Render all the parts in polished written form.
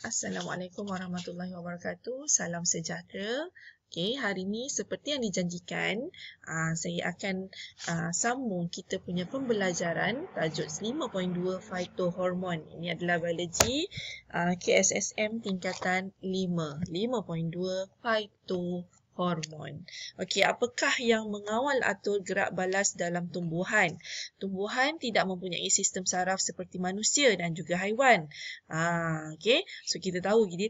Assalamualaikum warahmatullahi wabarakatuh. Salam sejahtera. Okey, hari ini seperti yang dijanjikan, saya akan sambung kita punya pembelajaran tajuk 5.2 Phytohormon. Ini adalah biologi KSSM tingkatan 5. 5.2 Phytohormon. Okey, apakah yang mengawal atur gerak balas dalam tumbuhan? Tumbuhan tidak mempunyai sistem saraf seperti manusia dan juga haiwan. Okey. So kita tahu dia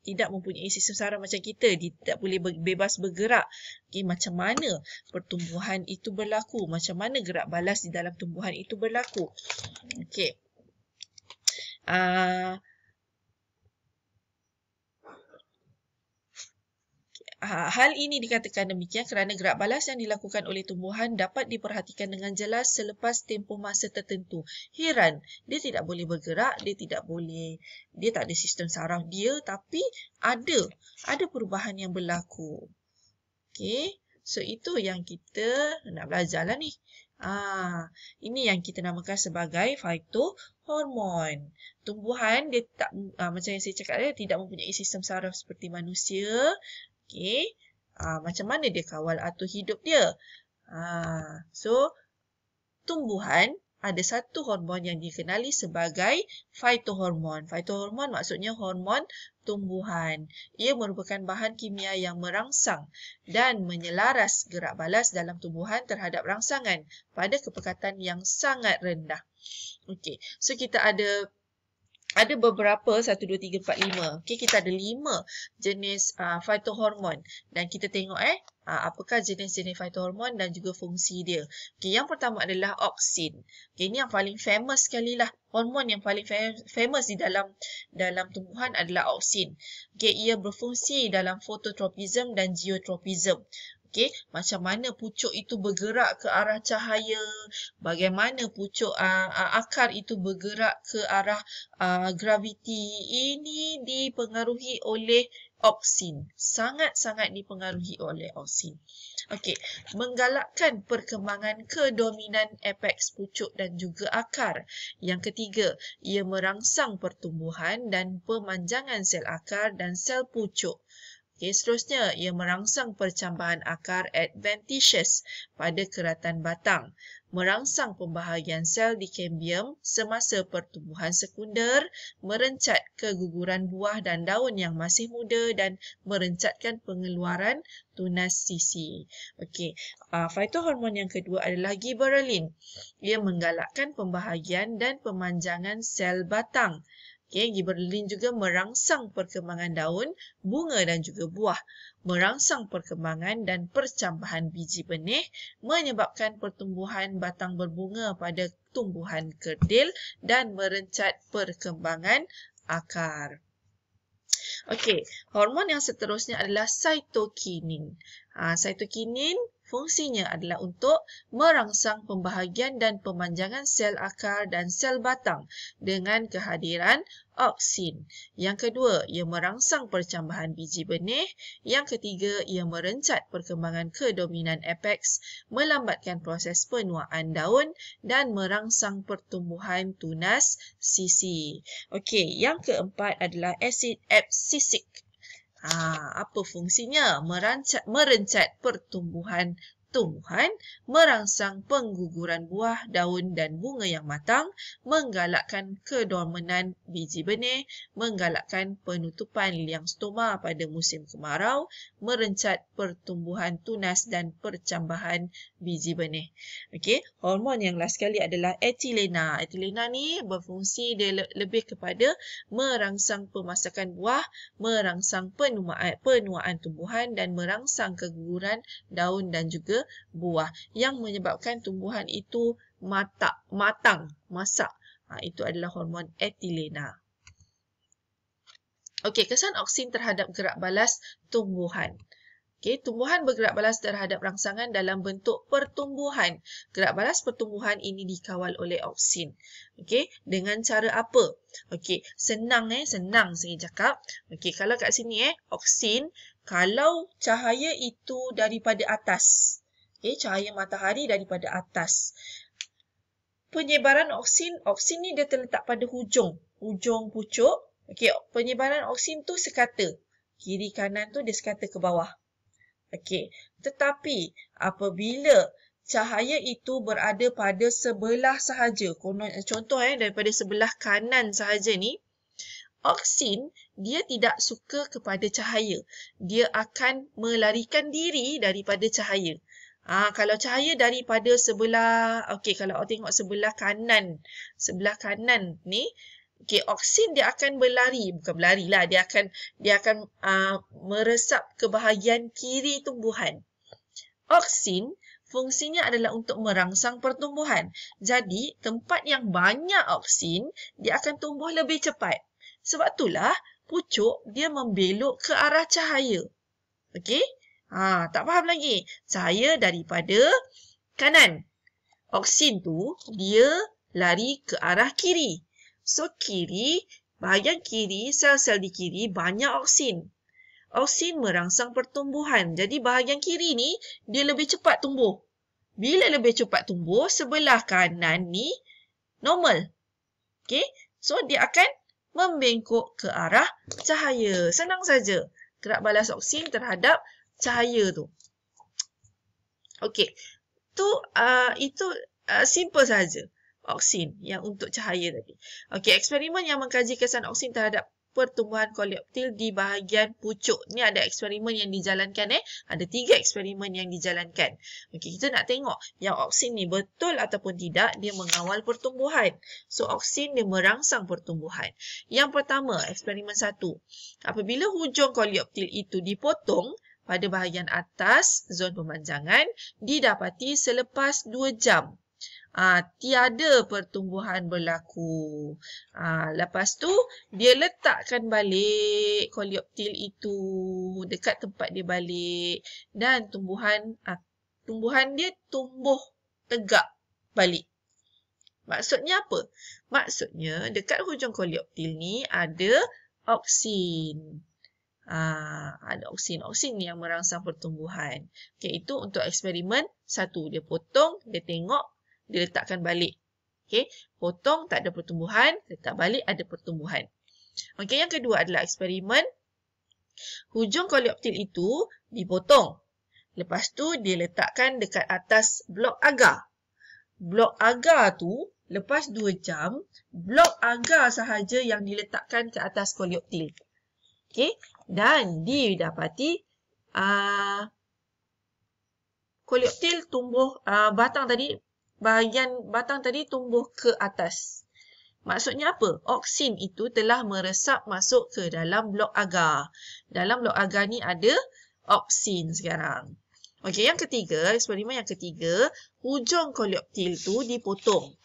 tidak mempunyai sistem saraf macam kita. Dia tak boleh bebas bergerak. Okey, macam mana pertumbuhan itu berlaku? Macam mana gerak balas di dalam tumbuhan itu berlaku? Okey. Hal ini dikatakan demikian kerana gerak balas yang dilakukan oleh tumbuhan dapat diperhatikan dengan jelas selepas tempoh masa tertentu. Heran, dia tidak boleh bergerak, dia tak ada sistem saraf dia, tapi ada perubahan yang berlaku. Okey, so itu yang kita nak belajar lah ni. Ini yang kita namakan sebagai phytohormon. Tumbuhan dia tak macam yang saya cakap dia tidak mempunyai sistem saraf seperti manusia. Okey, macam mana dia kawal atur hidup dia? So, tumbuhan ada satu hormon yang dikenali sebagai phytohormon. Phytohormon maksudnya hormon tumbuhan. Ia merupakan bahan kimia yang merangsang dan menyelaras gerak balas dalam tumbuhan terhadap rangsangan pada kepekatan yang sangat rendah. Okey, so kita ada beberapa 1, 2, 3, 4, 5. Okey, kita ada 5 jenis phytohormon dan kita tengok apakah jenis-jenis phytohormon dan juga fungsi dia. Okey, yang pertama adalah auksin. Okey, ini yang paling famous sekali lah. Hormon yang paling famous di dalam tumbuhan adalah auksin. Okey, ia berfungsi dalam fototropism dan geotropism. Okey, macam mana pucuk itu bergerak ke arah cahaya, bagaimana pucuk akar itu bergerak ke arah graviti. Ini dipengaruhi oleh auksin. Sangat-sangat dipengaruhi oleh auksin. Okey, menggalakkan perkembangan kedominan apex pucuk dan juga akar. Yang ketiga, ia merangsang pertumbuhan dan pemanjangan sel akar dan sel pucuk. Okey, seterusnya, ia merangsang percambahan akar adventitious pada keratan batang, merangsang pembahagian sel di kambium semasa pertumbuhan sekunder, merencat keguguran buah dan daun yang masih muda dan merencatkan pengeluaran tunas sisi. Okey, phytohormon yang kedua adalah gibberellin. Ia menggalakkan pembahagian dan pemanjangan sel batang. Okay, gibberellin juga merangsang perkembangan daun, bunga dan juga buah, merangsang perkembangan dan percambahan biji benih, menyebabkan pertumbuhan batang berbunga pada tumbuhan kerdil dan merencat perkembangan akar. Okey, hormon yang seterusnya adalah cytokinin. Cytokinin fungsinya adalah untuk merangsang pembahagian dan pemanjangan sel akar dan sel batang dengan kehadiran auksin. Yang kedua, ia merangsang percambahan biji benih. Yang ketiga, ia merencat perkembangan kedominan apex, melambatkan proses penuaan daun dan merangsang pertumbuhan tunas sisi. Okey, yang keempat adalah asid absisik. Apa fungsinya? Merencat pertumbuhan tumbuhan, merangsang pengguguran buah, daun dan bunga yang matang, menggalakkan kedormanan biji benih, menggalakkan penutupan liang stoma pada musim kemarau, merencat pertumbuhan tunas dan percambahan biji benih. Okey, hormon yang last sekali adalah etilena. Etilena ni berfungsi dia lebih kepada merangsang pemasakan buah, merangsang penuaan tumbuhan dan merangsang keguguran daun dan juga buah yang menyebabkan tumbuhan itu masak. Itu adalah hormon etilena. Okey, kesan auksin terhadap gerak balas tumbuhan. Okay, tumbuhan bergerak balas terhadap rangsangan dalam bentuk pertumbuhan. Gerak balas pertumbuhan ini dikawal oleh auksin. Okay, dengan cara apa? Okay, senang saya cakap. Okay, kalau kat sini auksin, kalau cahaya itu daripada atas. Okay, cahaya matahari daripada atas. Penyebaran auksin ni dia terletak pada hujung pucuk. Okey, penyebaran oksin tu sekata. Kiri kanan tu dia sekata ke bawah. Okey, tetapi apabila cahaya itu berada pada sebelah sahaja, contoh daripada sebelah kanan sahaja ni, oksin dia tidak suka kepada cahaya. Dia akan melarikan diri daripada cahaya. Kalau cahaya daripada sebelah, kalau awak tengok sebelah kanan ni, oksin dia akan berlari, bukan berlari lah, dia akan meresap ke bahagian kiri tumbuhan. Oksin fungsinya adalah untuk merangsang pertumbuhan. Jadi, tempat yang banyak oksin, dia akan tumbuh lebih cepat. Sebab itulah pucuk dia membelok ke arah cahaya. Okey? Tak faham lagi. Cahaya daripada kanan. Oksin tu dia lari ke arah kiri. So, bahagian kiri, sel-sel di kiri banyak oksin. Oksin merangsang pertumbuhan. Jadi, bahagian kiri ni dia lebih cepat tumbuh. Bila lebih cepat tumbuh, sebelah kanan ni normal. Okey? So, dia akan membengkok ke arah cahaya. Senang saja. Gerak balas oksin terhadap cahaya tu. Okey. Itu simple saja. Oksin yang untuk cahaya tadi. Okey, eksperimen yang mengkaji kesan oksin terhadap pertumbuhan koleoptil di bahagian pucuk. Ni ada eksperimen yang dijalankan. Ada 3 eksperimen yang dijalankan. Okey, kita nak tengok yang oksin ni betul ataupun tidak dia mengawal pertumbuhan. So, oksin dia merangsang pertumbuhan. Yang pertama, eksperimen 1. Apabila hujung koleoptil itu dipotong pada bahagian atas zon pemanjangan, didapati selepas 2 jam. Tiada pertumbuhan berlaku. Lepas tu, dia letakkan balik koleoptil itu dekat tempat dia balik. Dan tumbuhan dia tumbuh tegak balik. Maksudnya apa? Maksudnya, dekat hujung koleoptil ni ada oksin. Ada oksin yang merangsang pertumbuhan. Okey, itu untuk eksperimen 1. Dia potong, dia tengok, dia letakkan balik. Okey, potong tak ada pertumbuhan, letak balik ada pertumbuhan. Okey, yang kedua adalah eksperimen hujung koleoptil itu dipotong. Lepas tu dia letakkan dekat atas blok agar. Blok agar tu lepas 2 jam, blok agar sahaja yang diletakkan ke atas koleoptil. Okey, dan didapati koleoptil tumbuh, bahagian batang tadi tumbuh ke atas. Maksudnya apa? Oksin itu telah meresap masuk ke dalam blok agar. Dalam blok agar ni ada oksin sekarang. Okey, yang ketiga, eksperimen yang ketiga, hujung koleoptil tu dipotong.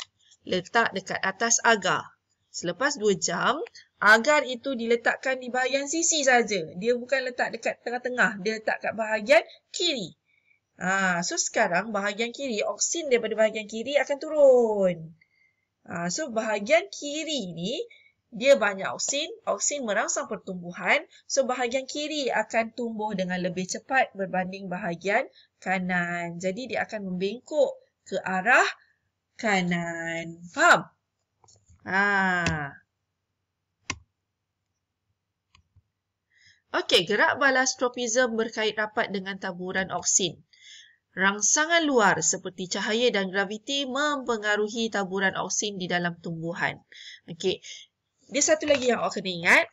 Letak dekat atas agar. Selepas 2 jam, agar itu diletakkan di bahagian sisi saja. Dia bukan letak dekat tengah-tengah. Dia letak kat bahagian kiri. So sekarang bahagian kiri, oksin daripada bahagian kiri akan turun. So bahagian kiri ni, dia banyak oksin. Oksin merangsang pertumbuhan. So bahagian kiri akan tumbuh dengan lebih cepat berbanding bahagian kanan. Jadi dia akan membengkok ke arah kanan. Faham? Okey, gerak balas tropism berkait rapat dengan taburan oksin. Rangsangan luar seperti cahaya dan graviti mempengaruhi taburan oksin di dalam tumbuhan. Okey, dia satu lagi yang awak kena ingat.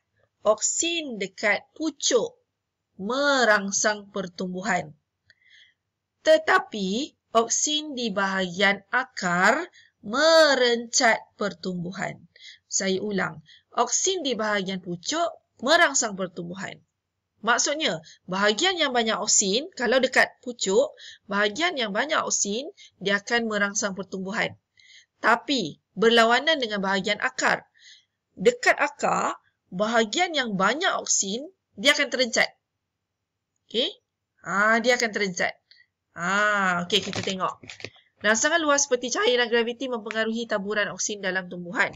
Oksin dekat pucuk merangsang pertumbuhan. Tetapi, oksin di bahagian akar merencat pertumbuhan. Saya ulang, oksin di bahagian pucuk merangsang pertumbuhan. Maksudnya, bahagian yang banyak oksin, kalau dekat pucuk, bahagian yang banyak oksin, dia akan merangsang pertumbuhan. Tapi, berlawanan dengan bahagian akar. Dekat akar, bahagian yang banyak oksin, dia akan terencat. Okey? Dia akan terencat. Okey, kita tengok. Rangsangan luar seperti cahaya dan graviti mempengaruhi taburan oksin dalam tumbuhan.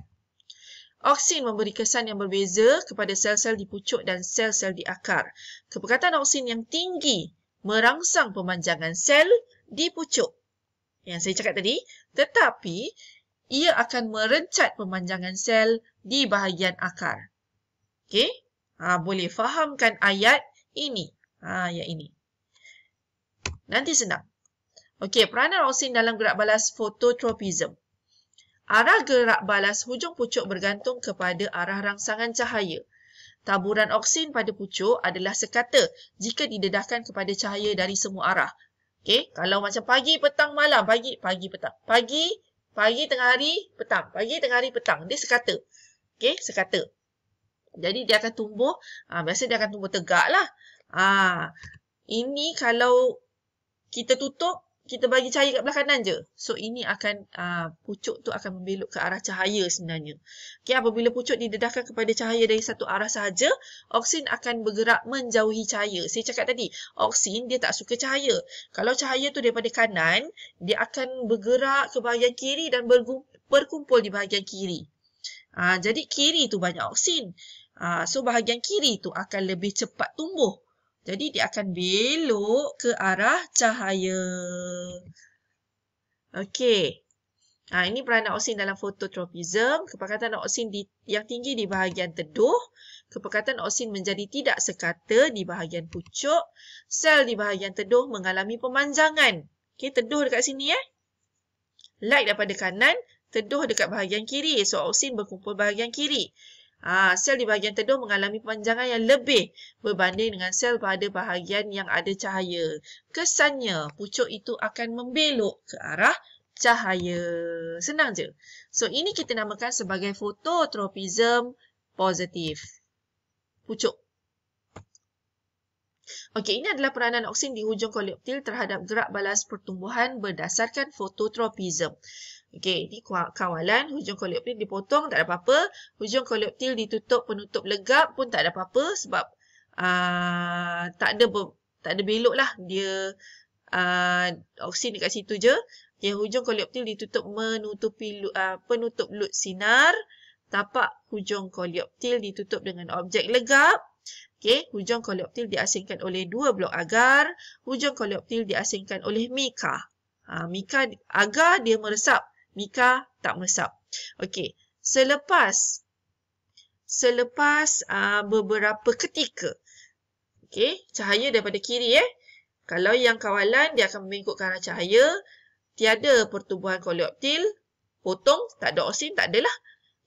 Oksin memberi kesan yang berbeza kepada sel-sel di pucuk dan sel-sel di akar. Kepekatan oksin yang tinggi merangsang pemanjangan sel di pucuk. Yang saya cakap tadi, tetapi ia akan merencat pemanjangan sel di bahagian akar. Okey. Boleh fahamkan ayat ini. Ayat ini. Nanti senang. Okey, peranan oksin dalam gerak balas fototropism. Arah gerak balas hujung pucuk bergantung kepada arah rangsangan cahaya. Taburan oksin pada pucuk adalah sekata jika didedahkan kepada cahaya dari semua arah. Okey, kalau macam pagi, petang, malam, pagi, petang. Pagi, tengah hari, petang. Pagi, tengah hari, petang. Dia sekata. Okey, sekata. Jadi dia akan tumbuh, biasa dia akan tumbuh tegak lah. Ini kalau kita tutup, kita bagi cahaya kat belah kanan je. So, ini akan, pucuk tu akan membelok ke arah cahaya sebenarnya. Okay, apabila pucuk didedahkan kepada cahaya dari satu arah sahaja, oksin akan bergerak menjauhi cahaya. Saya cakap tadi, oksin dia tak suka cahaya. Kalau cahaya tu daripada kanan, dia akan bergerak ke bahagian kiri dan berkumpul di bahagian kiri. Jadi, kiri tu banyak oksin. So, bahagian kiri tu akan lebih cepat tumbuh. Jadi, dia akan belok ke arah cahaya. Okey. Ini peranan oksin dalam fototropism. Kepekatan oksin yang tinggi di bahagian teduh. Kepekatan oksin menjadi tidak sekata di bahagian pucuk. Sel di bahagian teduh mengalami pemanjangan. Okey, teduh dekat sini. Light daripada kanan, teduh dekat bahagian kiri. So, oksin berkumpul bahagian kiri. Sel di bahagian teduh mengalami pemanjangan yang lebih berbanding dengan sel pada bahagian yang ada cahaya. Kesannya, pucuk itu akan membelok ke arah cahaya. Senang je. So, ini kita namakan sebagai fototropism positif. Pucuk. Okey, ini adalah peranan oksin di hujung koleoptil terhadap gerak balas pertumbuhan berdasarkan fototropism. Okey, ini kawalan hujung koleoptil dipotong, tak ada apa-apa. Hujung koleoptil ditutup penutup legap pun tak ada apa-apa sebab tak ada belok lah. Dia oksin dekat situ je. Okay, hujung koleoptil ditutup menutupi penutup lut sinar. Tapak hujung koleoptil ditutup dengan objek legap. Okay, hujung koleoptil diasingkan oleh 2 blok agar. Hujung koleoptil diasingkan oleh mika. Mika agar dia meresap. Mika tak meresap. Okey, selepas beberapa ketika, okey, cahaya daripada kiri Kalau yang kawalan dia akan mengikut ke arah cahaya, tiada pertumbuhan koleoptil, potong, tak ada oksin, tak adalah.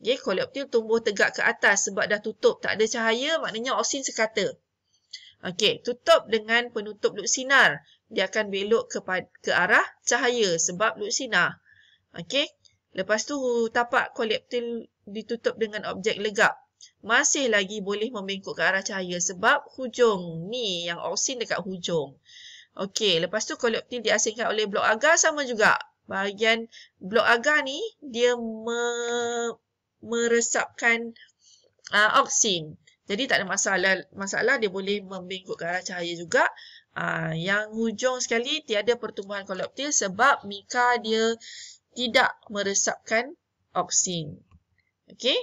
Okey, koleoptil tumbuh tegak ke atas sebab dah tutup, tak ada cahaya, maknanya oksin sekata. Okey, tutup dengan penutup lut sinar, dia akan belok ke arah cahaya sebab lut sinar. Okey, lepas tu tapak koleoptil ditutup dengan objek legap. Masih lagi boleh membengkok ke arah cahaya sebab hujung ni yang oksin dekat hujung. Okey, lepas tu koleoptil diasingkan oleh blok agar sama juga. Bahagian blok agar ni dia meresapkan oksin. Jadi tak ada masalah dia boleh membengkok ke arah cahaya juga. Yang hujung sekali tiada pertumbuhan koleoptil sebab mika dia tidak meresapkan oksin. Okey?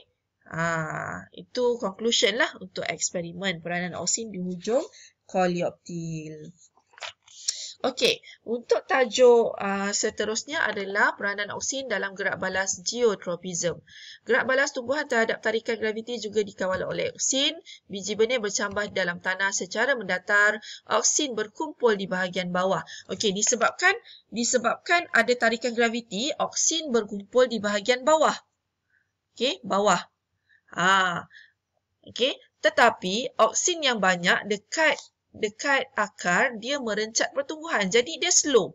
Itu conclusion lah untuk eksperimen peranan oksin di hujung koleoptil. Okey, untuk tajuk seterusnya adalah peranan oksin dalam gerak balas geotropism. Gerak balas tumbuhan terhadap tarikan graviti juga dikawal oleh oksin. Biji benih bercambah dalam tanah secara mendatar. Oksin berkumpul di bahagian bawah. Okey, disebabkan ada tarikan graviti, oksin berkumpul di bahagian bawah. Okey, bawah. Okey, tetapi oksin yang banyak dekat akar, dia merencat pertumbuhan. Jadi, dia slow.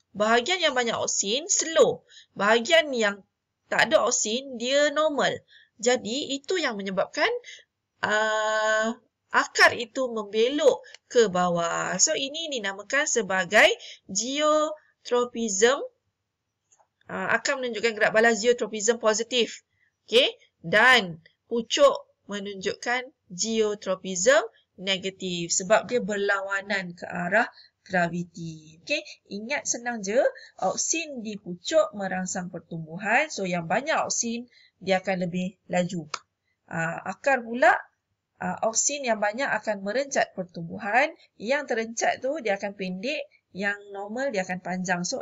Bahagian yang banyak oksin, slow. Bahagian yang tak ada oksin, dia normal. Jadi, itu yang menyebabkan akar itu membelok ke bawah. So, ini dinamakan sebagai geotropism. Akan menunjukkan gerak balas geotropism positif. Okay? Dan pucuk menunjukkan geotropism negatif sebab dia berlawanan ke arah graviti. Okey, ingat senang je, oksin di pucuk merangsang pertumbuhan. So yang banyak oksin dia akan lebih laju. Akar pula oksin yang banyak akan merencat pertumbuhan. Yang terencat tu dia akan pendek, yang normal dia akan panjang. So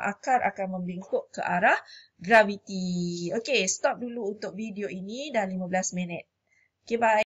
akar akan membengkok ke arah graviti. Okey, stop dulu untuk video ini dah 15 minit. Okey, bye.